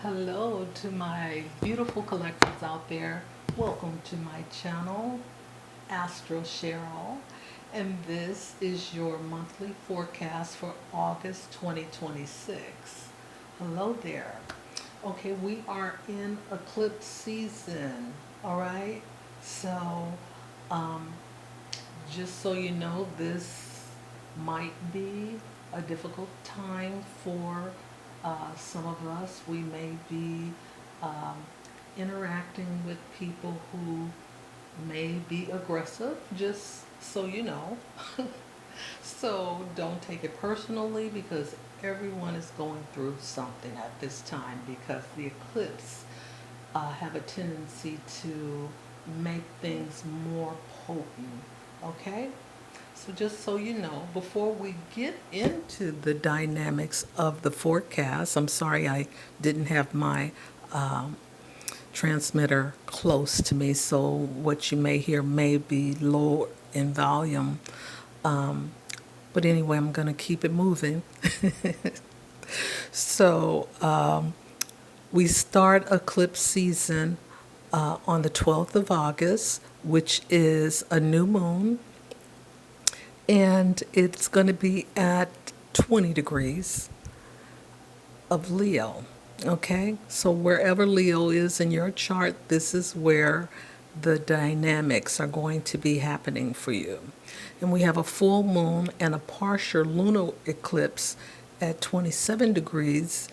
Hello to my beautiful collectors out there. Welcome to my channel, Astro Cheryl, and this is your monthly forecast for August 2026. Hello there. Okay, we are in eclipse season, all right? So, um, just so you know, this might be a difficult time for some of us. We may be um, interacting with people who may be aggressive, just so you know. So don't take it personally because everyone is going through something at this time because the eclipse have a tendency to make things more potent. Okay? So, just so you know, before we get into the dynamics of the forecast, I'm sorry I didn't have my um, transmitter close to me, so what you may hear may be low in volume. Um, but anyway, I'm going to keep it moving. So, we start eclipse season on the 12th of August, which is a new moon, and it's going to be at 20 degrees of Leo. Okay, so wherever Leo is in your chart, this is where the dynamics are going to be happening for you. And we have a full moon and a partial lunar eclipse at 27 degrees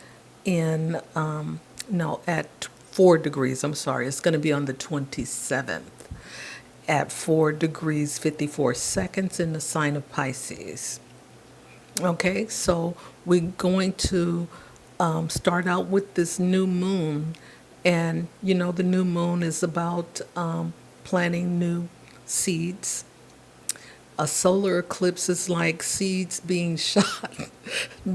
in, no, at 4 degrees. I'm sorry, it's going to be on the 27th at 4 degrees 54 seconds in the sign of Pisces. Okay, so we're going to start out with this new moon. And you know, the new moon is about planting new seeds. A solar eclipse is like seeds being shot,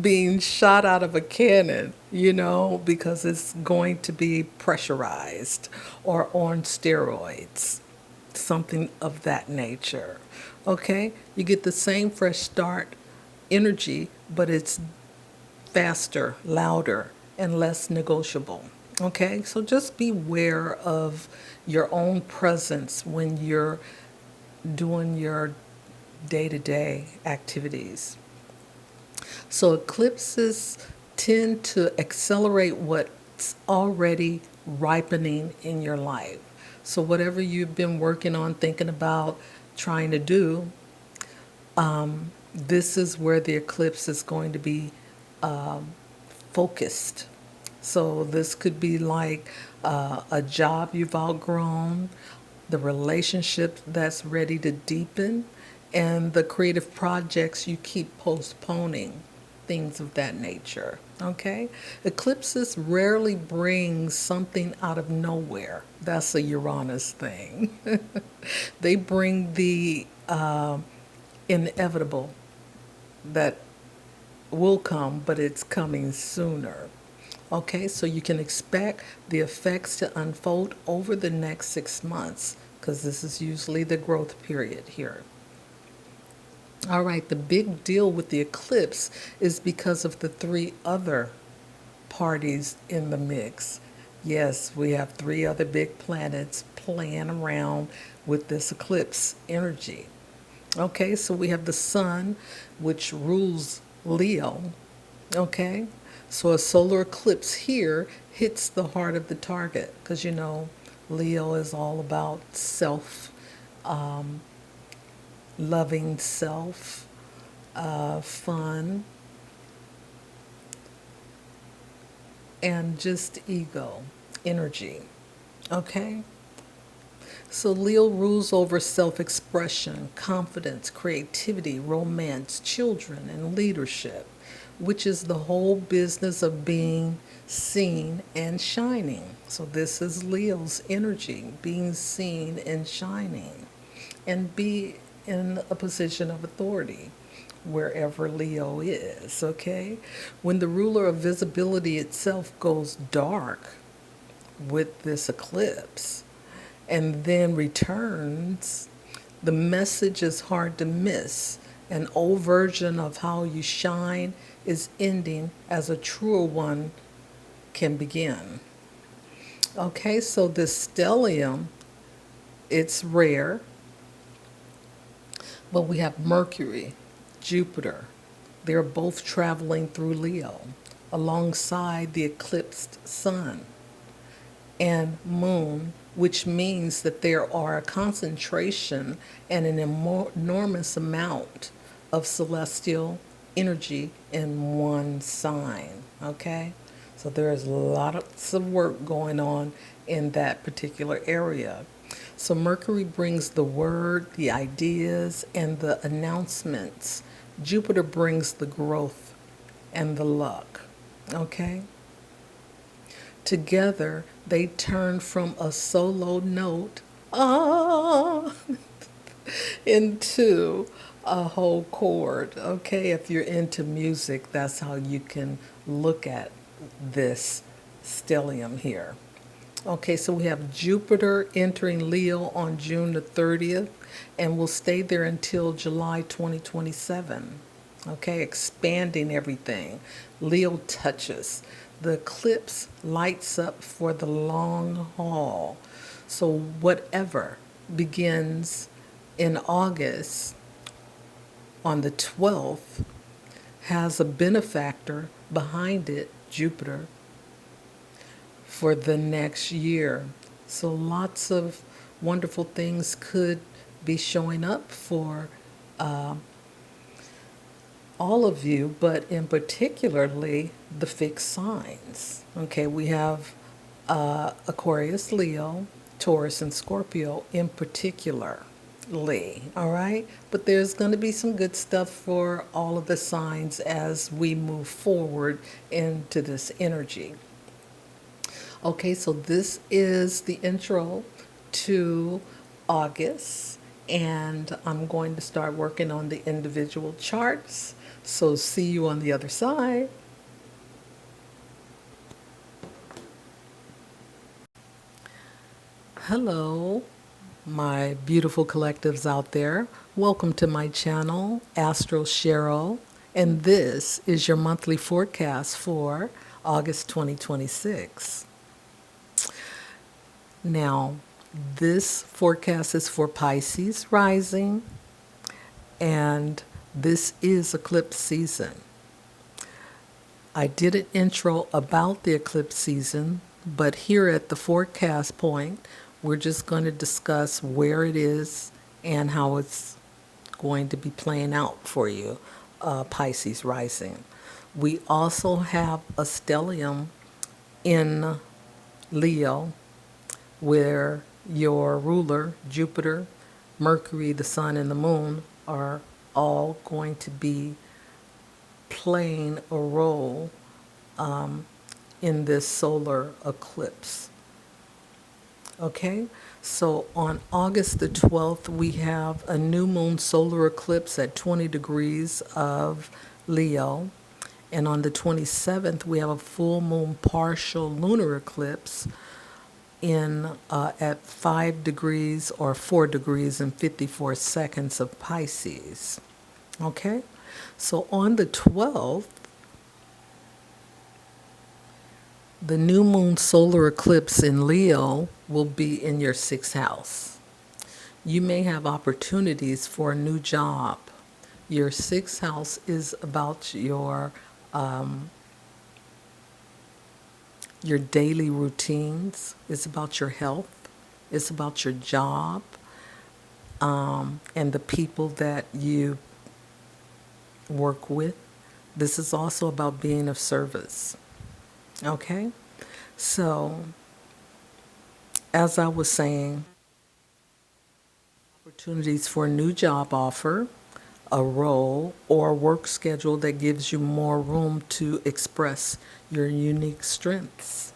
being shot out of a cannon, you know, because it's going to be pressurized or on steroids, something of that nature. Okay? You get the same fresh start energy, but it's faster, louder, and less negotiable. Okay? So just beware of your own presence when you're doing your day to day activities. So eclipses tend to accelerate what's already ripening in your life. So whatever you've been working on, thinking about, trying to do, this is where the eclipse is going to be focused. So this could be like a job you've outgrown, the relationship that's ready to deepen, and the creative projects you keep postponing, things of that nature. Okay? Eclipses rarely bring something out of nowhere. That's a Uranus thing. They bring the inevitable that will come, but it's coming sooner. Okay, so you can expect the effects to unfold over the next 6 months because this is usually the growth period here. All right, the big deal with the eclipse is because of the three other parties in the mix. Yes, we have three other big planets playing around with this eclipse energy. Okay, so we have the sun, which rules Leo. Okay, so a solar eclipse here hits the heart of the target because you know Leo is all about self, loving self, fun, and just ego energy. Okay, so Leo rules over self expression, confidence, creativity, romance, children, and leadership, which is the whole business of being seen and shining. So, this is Leo's energy, being seen and shining, and be in a position of authority wherever Leo is. Okay? When the ruler of visibility itself goes dark with this eclipse, and then returns, the message is hard to miss. An old version of how you shine is ending as a truer one can begin. Okay, so this stellium, it's rare, but we have Mercury, Jupiter. They're both traveling through Leo alongside the eclipsed sun and moon, which means that there are a concentration and an enormous amount of celestial energy in one sign. Okay? So there is lots of work going on in that particular area. So Mercury brings the word, the ideas, and the announcements. Jupiter brings the growth and the luck. Okay? Together, they turn from a solo note, ah, into a whole chord. Okay, if you're into music, that's how you can look at this stellium here. Okay, so we have Jupiter entering Leo on June the 30th and will stay there until July 2027. Okay, expanding everything. Leo touches. The eclipse lights up for the long haul. So whatever begins in August on the 12th has a benefactor behind it, Jupiter, for the next year. So lots of wonderful things could be showing up for all of you, but in particularly the fixed signs. Okay, we have Aquarius, Leo, Taurus, and Scorpio in particularly. All right, but there's going to be some good stuff for all of the signs as we move forward into this energy. Okay, so this is the intro to August, and I'm going to start working on the individual charts. So see you on the other side. Hello, my beautiful collectives out there. Welcome to my channel, Astro Cheryl, and this is your monthly forecast for August 2026. Now, this forecast is for Pisces rising, and this is eclipse season. I did an intro about the eclipse season, but here at the forecast point, we're just going to discuss where it is and how it's going to be playing out for you, Pisces rising. We also have a stellium in Leo, where your ruler, Jupiter, Mercury, the sun, and the moon are all going to be playing a role in this solar eclipse. Okay, so on August the 12th, we have a new moon solar eclipse at 20 degrees of Leo. And on the 27th, we have a full moon partial lunar eclipse in at 5 degrees or 4 degrees and 54 seconds of Pisces. Okay, so on the 12th, the new moon solar eclipse in Leo will be in your 6th house. You may have opportunities for a new job. Your 6th house is about your daily routines. It's about your health. It's about your job, and the people that you work with. This is also about being of service. Okay? So, as I was saying, opportunities for a new job offer, a role, or a work schedule that gives you more room to express your unique strengths.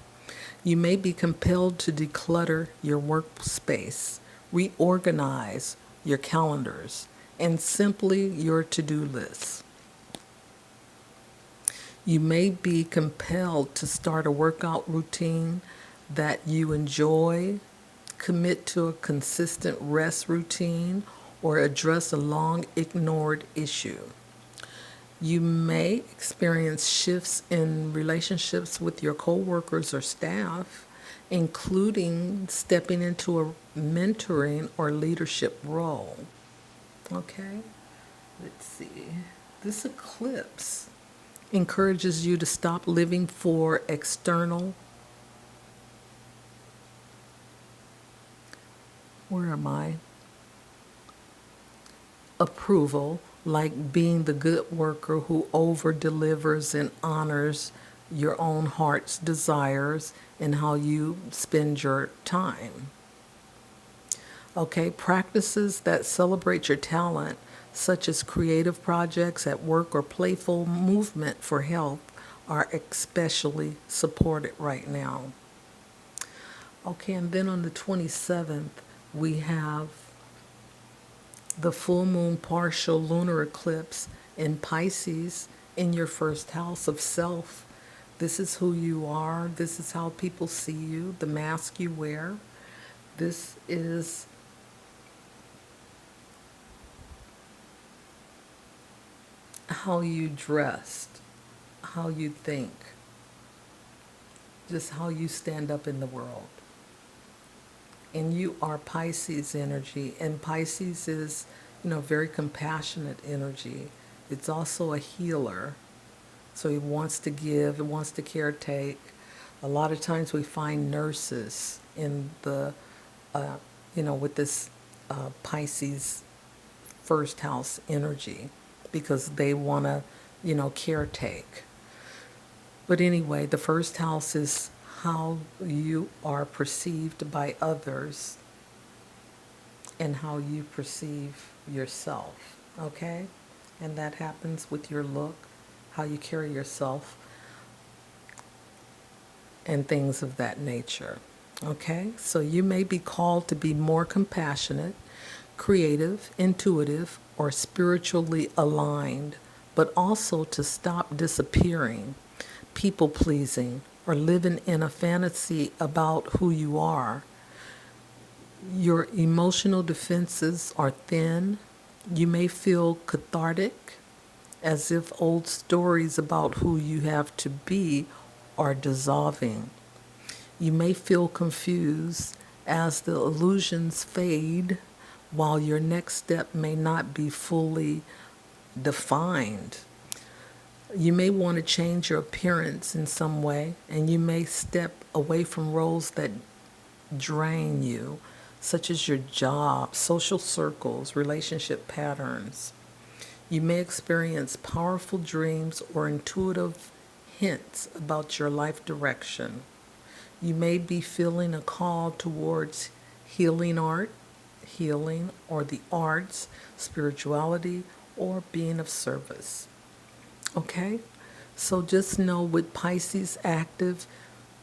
You may be compelled to declutter your workspace, reorganize your calendars, and simply your to-do list. You may be compelled to start a workout routine that you enjoy, commit to a consistent rest routine, or address a long ignored issue. You may experience shifts in relationships with your coworkers or staff, including stepping into a mentoring or leadership role. Okay, let's see. This eclipse encourages you to stop living for external, where am I? Approval, like being the good worker who over delivers and honors your own heart's desires and how you spend your time. Okay, practices that celebrate your talent, such as creative projects at work or playful movement for health, are especially supported right now. Okay, and then on the 27th, we have the full moon partial lunar eclipse in Pisces in your first house of self. This is who you are. This is how people see you, the mask you wear. This is how you dressed, how you think, just how you stand up in the world. And you are Pisces energy, and Pisces is, very compassionate energy. It's also a healer. So he wants to give, he wants to caretake. A lot of times we find nurses in the, with this Pisces first house energy because they want to, caretake. But anyway, the first house is how you are perceived by others and how you perceive yourself, okay? And that happens with your look, how you carry yourself, and things of that nature, okay? So you may be called to be more compassionate, creative, intuitive, or spiritually aligned, but also to stop disappearing, people pleasing, or living in a fantasy about who you are. Your emotional defenses are thin. You may feel cathartic, as if old stories about who you have to be are dissolving. You may feel confused as the illusions fade, while your next step may not be fully defined. You may want to change your appearance in some way, and you may step away from roles that drain you, such as your job, social circles, relationship patterns. You may experience powerful dreams or intuitive hints about your life direction. You may be feeling a call towards healing or the arts, spirituality, or being of service. Okay? So just know with Pisces active,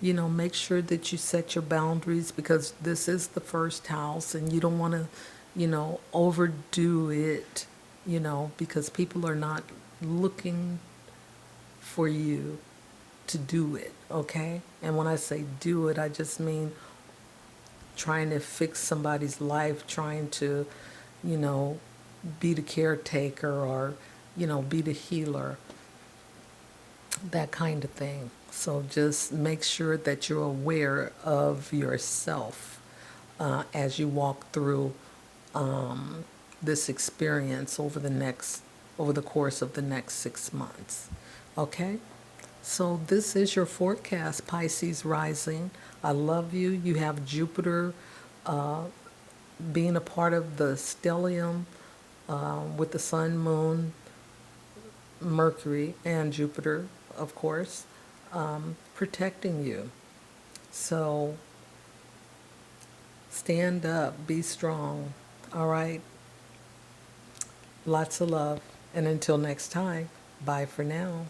make sure that you set your boundaries because this is the first house and you don't want to, overdo it, because people are not looking for you to do it, okay? And when I say do it, I just mean trying to fix somebody's life, trying to, be the caretaker or, be the healer, that kind of thing. So just make sure that you're aware of yourself as you walk through this experience over the course of the next 6 months. Okay? So this is your forecast, Pisces rising. I love you. You have Jupiter being a part of the stellium with the sun, moon, Mercury, and Jupiter, of course, protecting you. So stand up, be strong, all right? Lots of love. And until next time, bye for now.